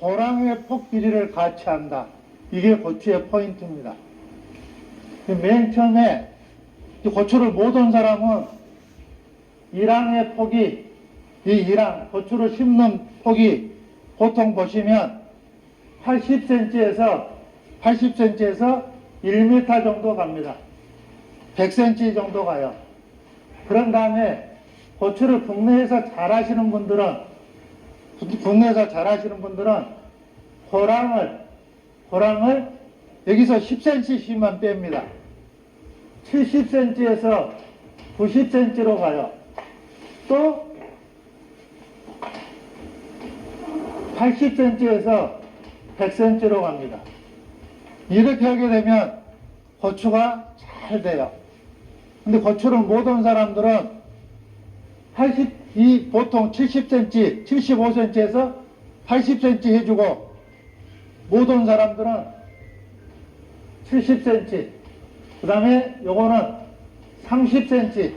호랑이의 폭 길이를 같이 한다. 이게 고추의 포인트입니다. 맨 처음에 고추를 못 온 사람은 일항의 폭이, 이 일항, 고추를 심는 폭이 보통 보시면 80cm에서 1m 정도 갑니다. 100cm 정도 가요. 그런 다음에 고추를 국내에서 잘하시는 분들은 호랑을 여기서 10cm씩만 뺍니다. 70cm에서 90cm로 가요. 또 80cm에서 100cm로 갑니다. 이렇게 하게 되면 고추가 잘 돼요. 근데 고추를 못 온 사람들은 보통 70cm, 75cm에서 80cm 해주고, 못 온 사람들은 70cm, 그 다음에 요거는 30cm,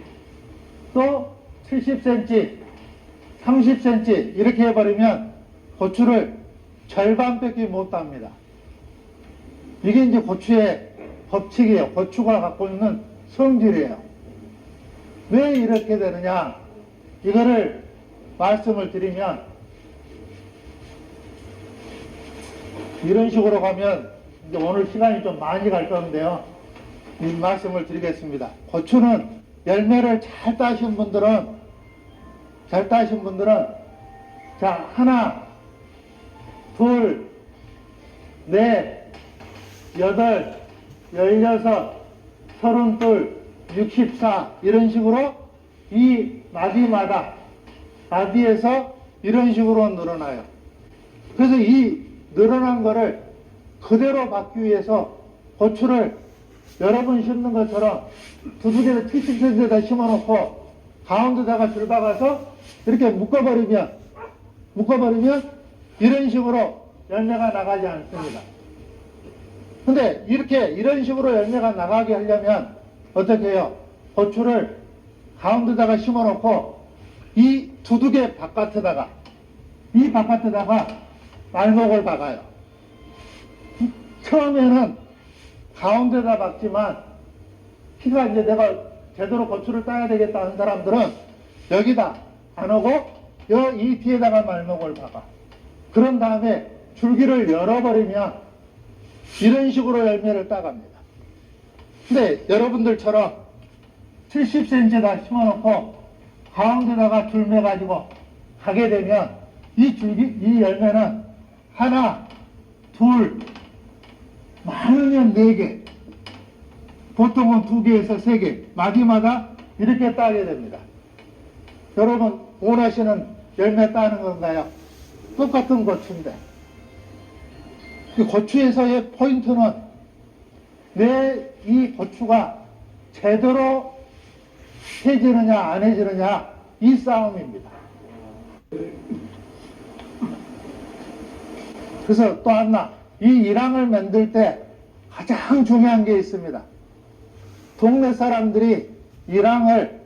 또 70cm, 30cm 이렇게 해버리면 고추를 절반밖에 못 답니다. 이게 이제 고추의 법칙이에요. 고추가 갖고 있는 성질이에요. 왜 이렇게 되느냐? 이거를 말씀을 드리면, 이런 식으로 가면 이제 오늘 시간이 좀 많이 갈 건데요. 이 말씀을 드리겠습니다. 고추는 열매를 잘 따신 분들은 자, 하나, 둘, 넷, 여덟, 16, 32, 64 이런 식으로 이 마디에서 이런 식으로 늘어나요. 그래서 이 늘어난 거를 그대로 받기 위해서 고추를 여러분 심는 것처럼 두둑에서 70cm에다 심어놓고 가운데다가 줄 박아서 이렇게 묶어버리면 이런 식으로 열매가 나가지 않습니다. 근데 이런 식으로 열매가 나가게 하려면 어떻게 해요? 고추를 가운데다가 심어놓고 이 두둑의 바깥에다가 말목을 박아요. 처음에는 가운데다 박지만 키가 이제 내가 제대로 고추를 따야 되겠다 하는 사람들은 여기다 안 오고 이 뒤에다가 말목을 박아. 그런 다음에 줄기를 열어버리면 이런 식으로 열매를 따갑니다. 근데 여러분들처럼 70cm에다 심어놓고 가운데다가 줄 매가지고 가게 되면 이 열매는 하나, 둘, 많으면 4개, 보통은 2개에서 3개, 마디마다 이렇게 따게 됩니다. 여러분 원하시는 열매 따는 건가요? 똑같은 고추인데, 이 고추에서의 포인트는 내 이 고추가 제대로 해지느냐 안 해지느냐 이 싸움입니다. 그래서 또 하나, 이 일항을 만들 때 가장 중요한 게 있습니다. 동네 사람들이 일항을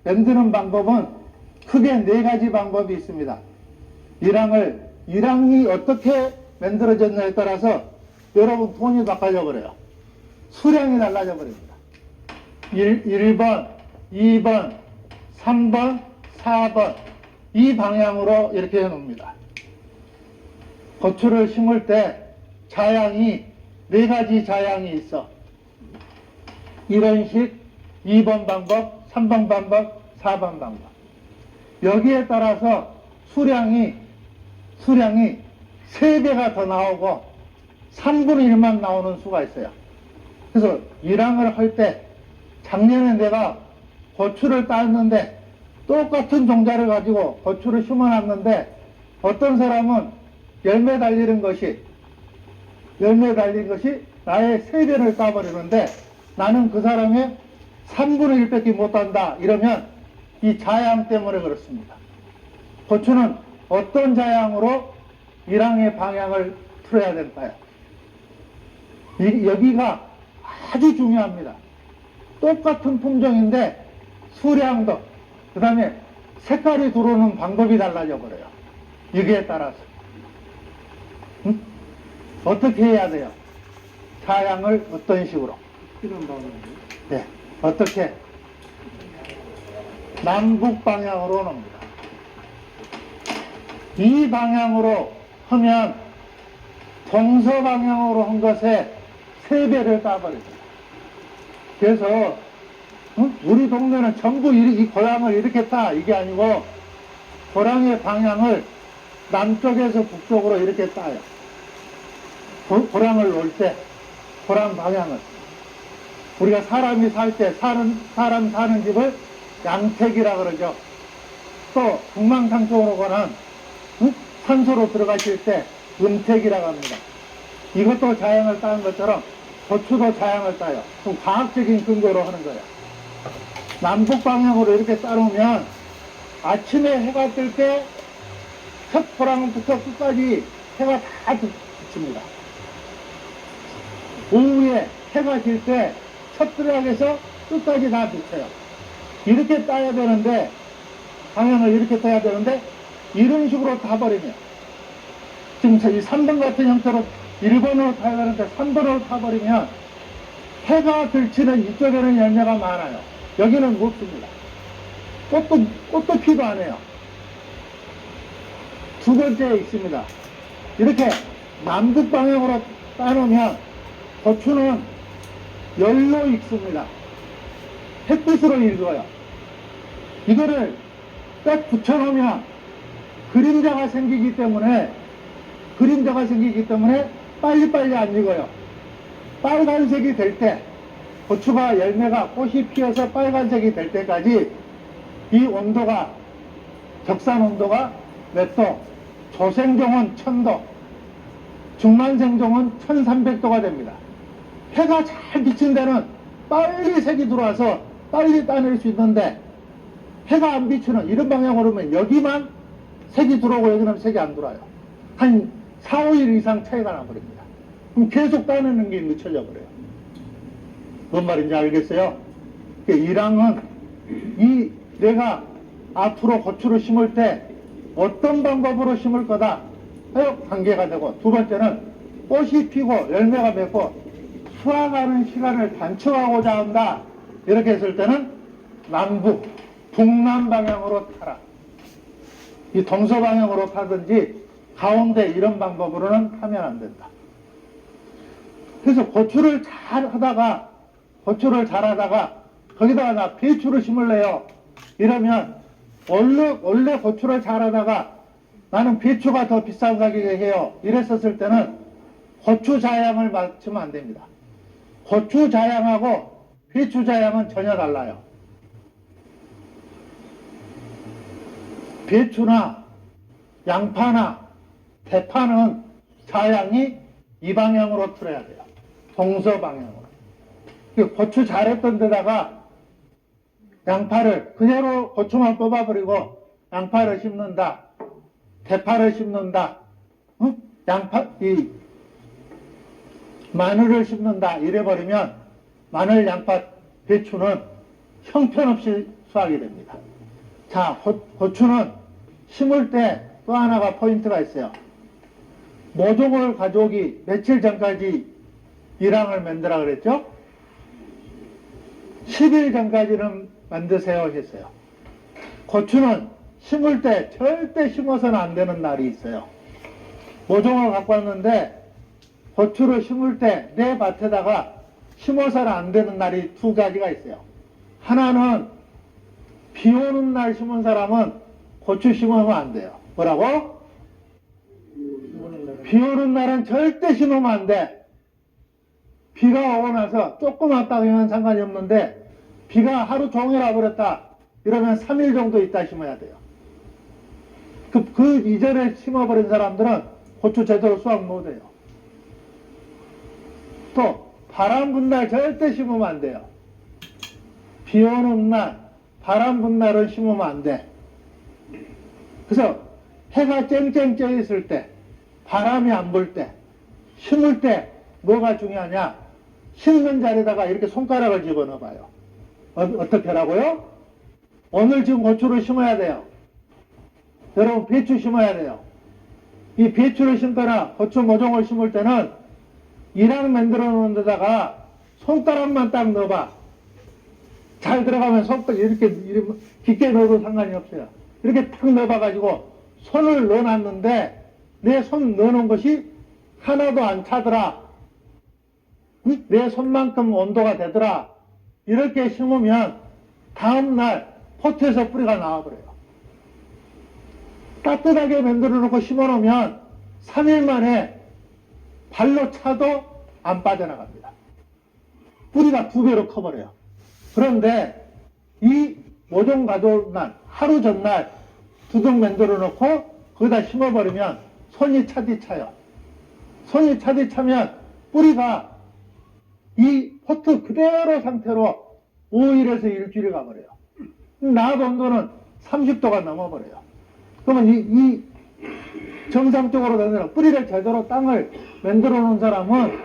만드는 방법은 크게 4가지 방법이 있습니다. 일항이 어떻게 만들어졌냐에 따라서 여러분 톤이 바꿔져 버려요. 수량이 달라져 버립니다. 1번, 2번, 3번, 4번 이 방향으로 이렇게 해놓습니다. 고추를 심을 때 자양이 4가지 자양이 있어. 이런 식 2번 방법, 3번 방법, 4번 방법. 여기에 따라서 수량이 3배가 더 나오고 3분의 1만 나오는 수가 있어요. 그래서 일항을 할 때 작년에 내가 고추를 땄는데 똑같은 종자를 가지고 고추를 심어놨는데 어떤 사람은 열매 달린 것이 나의 3배를 따버리는데 나는 그 사람의 3분의 1밖에 못 딴다 이러면 이 자양 때문에 그렇습니다. 고추는 어떤 자양으로 일항의 방향을 틀어야 될까요? 여기가 아주 중요합니다. 똑같은 품종인데 수량도 그 다음에 색깔이 들어오는 방법이 달라져 버려요. 여기에 따라서. 응? 어떻게 해야 돼요? 자양을 어떤 식으로? 이런 방법이. 네. 어떻게? 남북 방향으로 놉니다. 이 방향으로 하면 동서 방향으로 한 것에 3배를 따버립니다. 그래서 우리 동네는 전부 이 고향을 이렇게 따 이게 아니고 고향의 방향을 남쪽에서 북쪽으로 이렇게 따요. 고향을 놓을 때 고향 방향을 우리가 사람이 살 때 사람 사는 집을 양택이라 그러죠. 또 북망상쪽으로 가는 산소로 들어가실 때 음택이라고 합니다. 이것도 자양을 따는 것처럼 고추도 자양을 따요. 좀 과학적인 근거로 하는 거예요. 남북 방향으로 이렇게 따놓으면 아침에 해가 뜰 때 첫 고랑부터 끝까지 해가 다 비칩니다. 오후에 해가 질 때 첫 드락에서 끝까지 다 비쳐요. 이렇게 따야 되는데 방향을 이렇게 따야 되는데 이런 식으로 타버리면 지금 이 3번 같은 형태로 1번으로 타야 되는데 3번으로 타버리면 해가 들치는 이쪽에는 열매가 많아요. 여기는 없습니다. 꽃도 피도 안 해요. 두 번째 있습니다. 이렇게 남북 방향으로 따놓으면 고추는 열로 익습니다. 햇빛으로 익어요. 이거를 딱 붙여놓으면 그림자가 생기기 때문에 빨리빨리 안 익어요. 빨간색이 될 때, 고추가 열매가 꽃이 피어서 빨간색이 될 때까지 이 온도가, 적산 온도가 몇 도? 조생종은 1000도, 중만생종은 1300도가 됩니다. 해가 잘 비친 데는 빨리 색이 들어와서 빨리 따낼 수 있는데 해가 안 비추는 이런 방향으로 오면 여기만 색이 들어오고 여기는 색이 안 들어와요. 한 4, 5일 이상 차이가 나버립니다. 그럼 계속 따내는 게 늦춰져 버려요. 뭔 말인지 알겠어요? 이랑은 내가 앞으로 고추를 심을 때 어떤 방법으로 심을 거다 관계가 되고, 두 번째는 꽃이 피고 열매가 맺고 수확하는 시간을 단축하고자 한다 이렇게 했을 때는 남북, 북남 방향으로 타라. 이 동서 방향으로 타든지 가운데 이런 방법으로는 타면 안 된다. 그래서 고추를 잘 하다가 거기다가 나 배추를 심을래요 이러면 원래 고추를 잘 하다가 나는 배추가 더 비싼 가격에 해요 이랬었을 때는 고추 자양을 맞추면 안 됩니다. 고추 자양하고 배추 자양은 전혀 달라요. 배추나 양파나 대파는 자양이 이 방향으로 틀어야 돼요. 동서 방향으로. 고추 잘했던 데다가 양파를 그대로 고추만 뽑아버리고 양파를 심는다, 대파를 심는다, 마늘을 심는다 이래버리면 마늘, 양파, 배추는 형편없이 수확이 됩니다. 자, 고추는 심을 때 또 하나가 포인트가 있어요. 모종을 가져오기 며칠 전까지 일항을 만들라 그랬죠? 10일 전까지는 만드세요 했어요. 고추는 심을 때 절대 심어서는 안 되는 날이 있어요. 모종을 갖고 왔는데 고추를 심을 때 내 밭에다가 심어서는 안 되는 날이 두 가지가 있어요. 하나는 비 오는 날 심은 사람은 고추 심으면 안 돼요. 뭐라고? 비 오는 날은 절대 심으면 안 돼. 비가 오고 나서 조금 왔다 그러면 상관이 없는데 비가 하루 종일 와버렸다 이러면 3일 정도 있다 심어야 돼요. 그 이전에 심어버린 사람들은 고추 제대로 수확 못해요. 또 바람 분 날 절대 심으면 안 돼요. 비 오는 날, 바람 분 날은 심으면 안 돼. 그래서 해가 쨍쨍 쪄 있을 때, 바람이 안 불 때, 심을 때 뭐가 중요하냐? 심는 자리에다가 이렇게 손가락을 집어넣어 봐요. 어떻게 하라고요? 오늘 지금 고추를 심어야 돼요. 여러분 배추 심어야 돼요. 이 배추를 심거나 고추 모종을 심을 때는 이랑 만들어 놓은 데다가 손가락만 딱 넣어봐. 잘 들어가면 손가락 이렇게 깊게 넣어도 상관이 없어요. 이렇게 탁 넣어봐가지고 손을 넣어놨는데 내 손 넣어놓은 것이 하나도 안 차더라. 내 손만큼 온도가 되더라. 이렇게 심으면 다음날 포트에서 뿌리가 나와버려요. 따뜻하게 만들어 놓고 심어 놓으면 3일 만에 발로 차도 안 빠져나갑니다. 뿌리가 2배로 커버려요. 그런데 이 모종 가져온 날, 하루 전날 두둑 만들어 놓고 거기다 심어버리면 손이 차디 차요. 손이 차디 차면 뿌리가 이 포트 그대로 상태로 5일에서 일주일이 가버려요. 낮 온도는 30도가 넘어버려요. 그러면 이 정상적으로 되는 뿌리를 제대로 땅을 만들어 놓은 사람은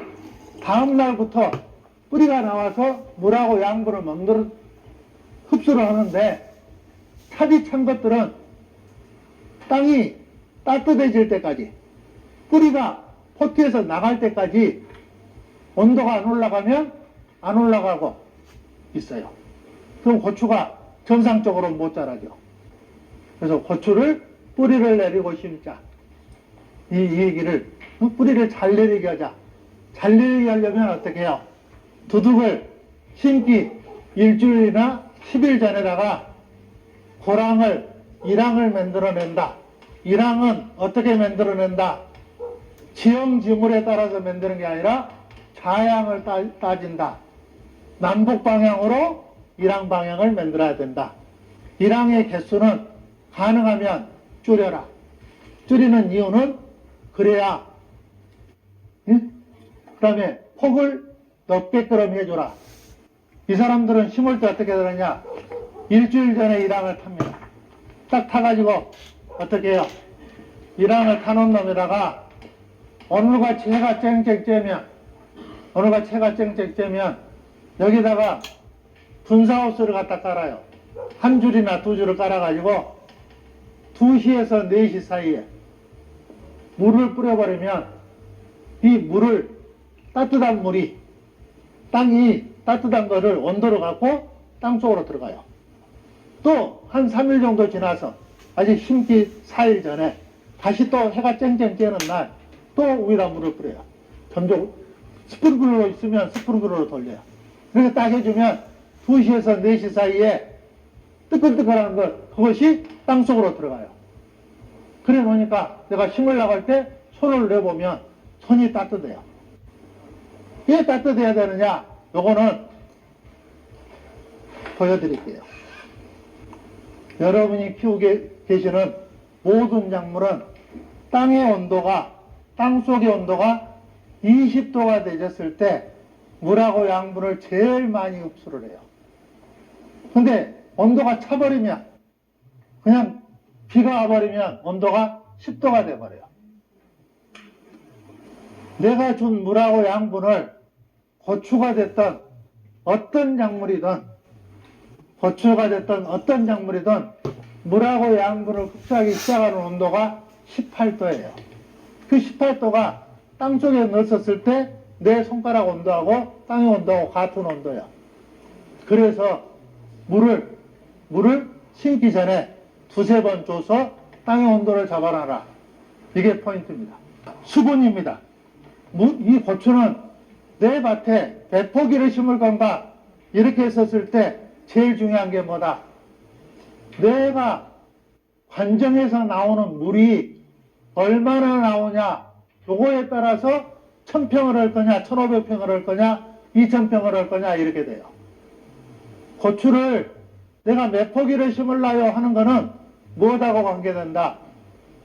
다음 날부터 뿌리가 나와서 물하고 양분을 만들어 흡수를 하는데 차디 찬 것들은 땅이 따뜻해질 때까지 뿌리가 포트에서 나갈 때까지 온도가 안 올라가면 안 올라가고 있어요. 그럼 고추가 정상적으로 못 자라죠. 그래서 고추를 뿌리를 내리고 심자. 이 얘기를 뿌리를 잘 내리게 하자. 잘 내리게 하려면 어떻게 해요? 두둑을 심기 일주일이나 10일 전에다가 고랑을, 이랑을 만들어낸다. 이랑은 어떻게 만들어낸다? 지형지물에 따라서 만드는 게 아니라 자양을 따진다. 남북 방향으로 이랑 방향을 만들어야 된다. 이랑의 개수는 가능하면 줄여라. 줄이는 이유는 그래야 그 다음에 폭을 넓게끔 해줘라. 이 사람들은 심을 때 어떻게 되느냐? 일주일 전에 이랑을 탑니다. 딱 타가지고 어떻게 해요? 이랑을 타놓은 놈에다가 오늘같이 해가 쨍쨍 쬐면 오늘같이 해가 쨍쨍 쬐면 여기다가 분사호스를 갖다 깔아요. 한 줄이나 두 줄을 깔아가지고 2시에서 4시 사이에 물을 뿌려버리면 이 물을 따뜻한 물이 땅이 따뜻한 거를 온도를 갖고 땅 속으로 들어가요. 또 한 3일 정도 지나서 아직 심기 4일 전에 다시 또 해가 쨍쨍 쬐는 날 또 위에다 물을 뿌려요. 점점 스프링클러로 있으면 스프링클러로 돌려요. 이렇게 딱 해주면 2시에서 4시 사이에 뜨끈뜨끈한 것 그것이 땅 속으로 들어가요. 그래 놓으니까 내가 심을 나갈 때 손을 내보면 손이 따뜻해요. 왜 따뜻해야 되느냐? 요거는 보여드릴게요. 여러분이 키우고 계시는 모든 작물은 땅의 온도가, 땅 속의 온도가 20도가 되졌을 때 물하고 양분을 제일 많이 흡수를 해요. 근데 온도가 차버리면 그냥 비가 와버리면 온도가 10도가 돼버려요. 내가 준 물하고 양분을 고추가 됐던 어떤 작물이든 고추가 됐던 어떤 작물이든 물하고 양분을 흡수하기 시작하는 온도가 18도예요. 그 18도가 땅속에 넣었을 때 내 손가락 온도하고 땅의 온도하고 같은 온도예요. 그래서 물을 심기 전에 2~3번 줘서 땅의 온도를 잡아놔라. 이게 포인트입니다. 수분입니다. 이 고추는 내 밭에 배포기를 심을 건가 이렇게 했었을 때 제일 중요한 게 뭐다? 내가 관정에서 나오는 물이 얼마나 나오냐 요거에 따라서 1000평을 할 거냐 1500평을 할 거냐 2000평을 할 거냐 이렇게 돼요. 고추를 내가 몇 포기를 심을라요 하는 거는 무엇하고 관계된다?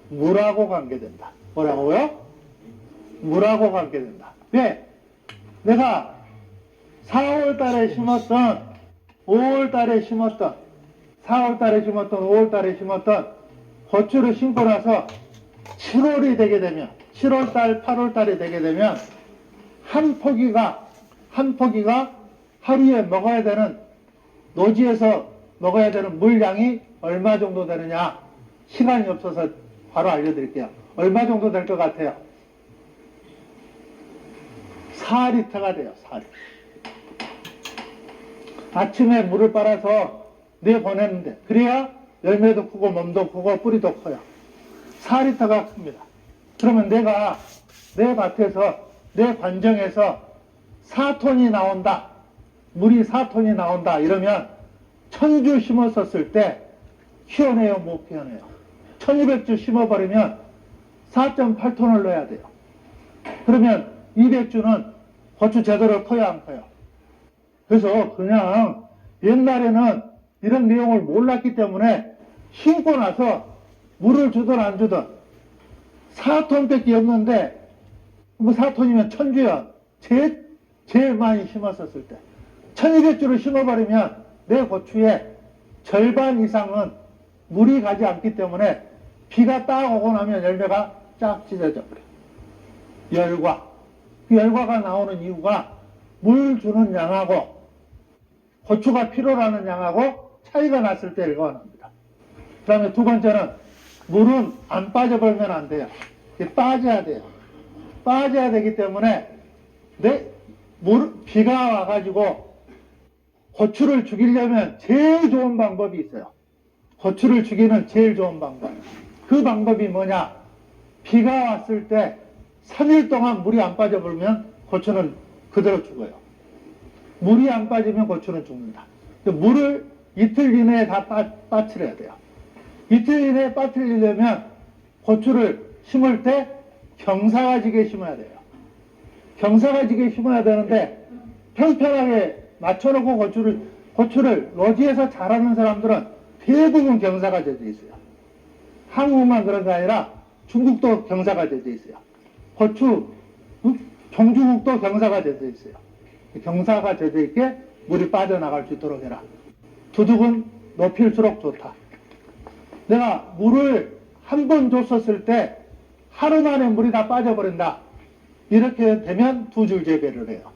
물하고 관계된다. 뭐라고요? 물하고 관계된다. 왜? 내가 4월 달에 심었던 5월 달에 심었던 4월 달에 심었던 5월 달에 심었던 고추를 심고 나서 7월이 되게 되면 7월 달 8월 달이 되게 되면 한 포기가 하루에 먹어야 되는 노지에서 먹어야 되는 물량이 얼마 정도 되느냐 시간이 없어서 바로 알려드릴게요. 얼마 정도 될 것 같아요? 4리터가 돼요. 4리터. 아침에 물을 빨아서 내보냈는데 그래야 열매도 크고 몸도 크고 뿌리도 커요. 4리터가 큽니다. 그러면 내가 내 밭에서 내 관정에서 4톤이 나온다. 물이 4톤이 나온다. 이러면 1000주 심었었을 때 키워내요? 못 키워내요? 1200주 심어버리면 4.8톤을 넣어야 돼요. 그러면 200주는 고추 제대로 커요, 안 커요? 그래서 그냥 옛날에는 이런 내용을 몰랐기 때문에 심고 나서 물을 주든 안 주든 4톤밖에 없는데 뭐 4톤이면 1000주야. 제일 많이 심었었을 때 1200주를 심어버리면 내 고추의 절반 이상은 물이 가지 않기 때문에 비가 딱 오고 나면 열매가 쫙 찢어져 버려요. 열과. 그 열과가 나오는 이유가 물 주는 양하고 고추가 필요로 하는 양하고 차이가 났을 때 열과가 납니다. 그 다음에 두 번째는 물은 안 빠져버리면 안 돼요. 빠져야 돼요. 빠져야 되기 때문에 비가 와가지고 고추를 죽이려면 제일 좋은 방법이 있어요. 고추를 죽이는 제일 좋은 방법. 그 방법이 뭐냐? 비가 왔을 때 3일 동안 물이 안 빠져버리면 고추는 그대로 죽어요. 물이 안 빠지면 고추는 죽는다. 물을 이틀 이내에 다 빠뜨려야 돼요. 이틀 이내에 빠뜨리려면 고추를 심을 때 경사가 지게 심어야 돼요. 경사가 지게 심어야 되는데 평평하게 맞춰놓고 고추를 노지에서 자라는 사람들은 대부분 경사가 져져 있어요. 한국만 그런 게 아니라 중국도 경사가 져져 있어요. 종주국도 경사가 져져 있어요. 경사가 져져 있게 물이 빠져나갈 수 있도록 해라. 두둑은 높일수록 좋다. 내가 물을 한 번 줬었을 때 하루 만에 물이 다 빠져버린다. 이렇게 되면 2줄 재배를 해요.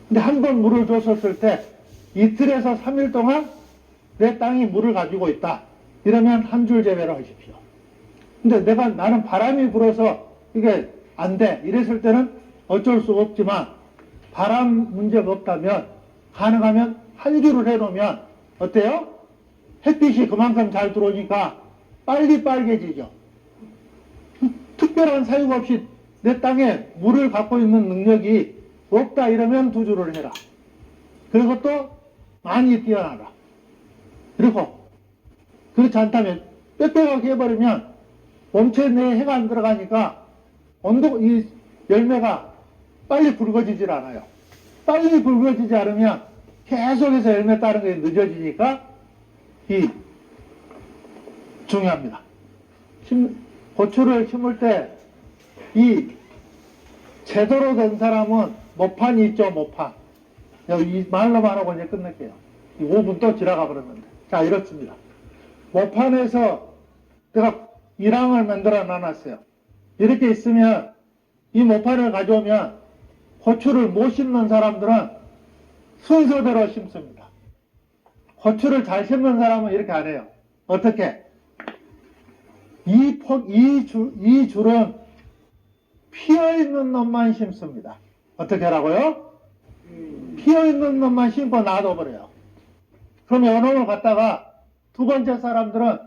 근데 한 번 물을 줬었을 때 이틀에서 3일 동안 내 땅이 물을 가지고 있다. 이러면 1줄 재배를 하십시오. 근데 나는 바람이 불어서 이게 안 돼. 이랬을 때는 어쩔 수 없지만 바람 문제가 없다면 가능하면 1줄을 해놓으면 어때요? 햇빛이 그만큼 잘 들어오니까 빨리 빨개지죠. 특별한 사유 없이 내 땅에 물을 갖고 있는 능력이 없다 이러면 2줄을 해라. 그리고 또 많이 뛰어나라. 그리고 그렇지 않다면 빽빽하게 해버리면 몸체 내에 해가 안 들어가니까 이 열매가 빨리 붉어지질 않아요. 빨리 붉어지지 않으면 계속해서 열매 따는 게 늦어지니까 중요합니다. 고추를 심을 때 제대로 된 사람은 모판이 있죠, 모판. 이 말로만 하고 이제 끝낼게요. 5분 또 지나가 버렸는데. 자, 이렇습니다. 모판에서 내가 이랑을 만들어 놔놨어요. 이렇게 있으면 이 모판을 가져오면 고추를 못 심는 사람들은 순서대로 심습니다. 고추를 잘 심는 사람은 이렇게 안 해요. 어떻게? 이 줄은 피어있는 놈만 심습니다. 어떻게 하라고요? 피어있는 놈만 심고 놔둬버려요. 그러면 어느 놈을 갖다가 두 번째 사람들은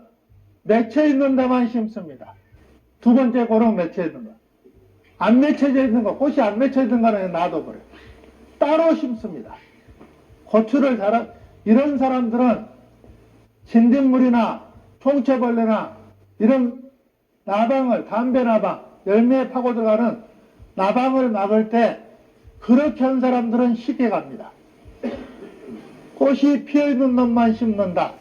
맺혀있는 데만 심습니다. 두 번째 고는 맺혀있는 거. 안 맺혀져 있는 거, 꽃이 안 맺혀있는 거는 놔둬버려요. 따로 심습니다. 고추를 이런 사람들은 진딧물이나 총체벌레나 이런 나방을, 담배 나방, 열매에 파고 들어가는 나방을 막을 때 그렇게 한 사람들은 쉽게 갑니다. 꽃이 피어있는 놈만 심는다.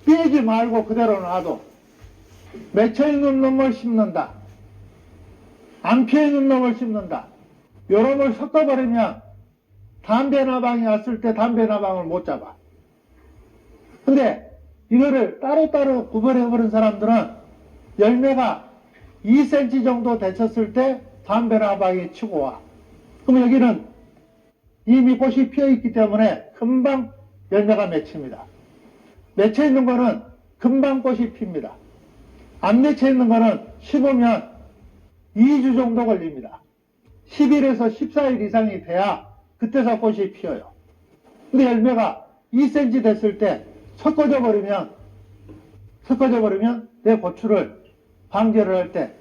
빼지 말고 그대로 놔둬. 맺혀있는 놈을 심는다. 안 피어있는 놈을 심는다. 요런 걸 섞어버리면 담배 나방이 왔을 때 담배 나방을 못 잡아. 근데 이거를 따로따로 구별해버린 사람들은 열매가 2cm 정도 데쳤을 때 담배 나방이 치고 와. 그럼 여기는 이미 꽃이 피어있기 때문에 금방 열매가 맺힙니다. 맺혀있는 거는 금방 꽃이 핍니다. 안 맺혀있는 거는 심으면 2주 정도 걸립니다. 10일에서 14일 이상이 돼야 그때서 꽃이 피어요. 근데 열매가 2cm 됐을 때 섞어져 버리면 내 고추를 방제를 할 때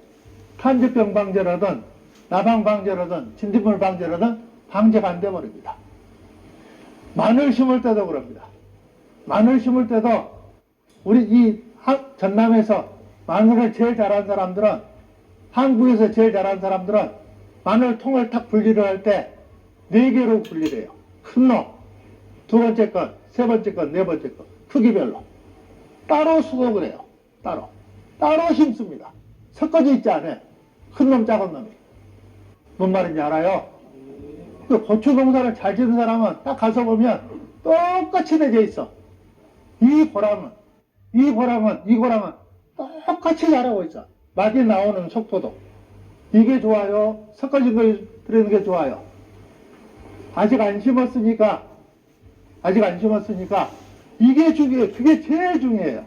탄저병 방제라든 나방 방제라든 진딧물 방제라든 방제가 안 돼 버립니다. 마늘 심을 때도 그럽니다. 마늘 심을 때도 우리 이 전남에서 마늘을 제일 잘하는 사람들은, 한국에서 제일 잘하는 사람들은 마늘 통을 탁 분리를 할 때 4개로 분리를 해요. 큰 놈, 두 번째 건, 세 번째 건, 네 번째 건, 크기별로. 따로 수확을 해요. 따로 심습니다. 섞어져 있지 않아요. 큰 놈, 작은 놈이. 뭔 말인지 알아요? 그 고추 농사를 잘 짓는 사람은 딱 가서 보면 똑같이 내져 있어. 이 고랑은 똑같이 자라고 있어. 맛이 나오는 속도도. 이게 좋아요? 섞어진 걸 들이는 게 좋아요? 아직 안 심었으니까 이게 중요해요. 그게 제일 중요해요.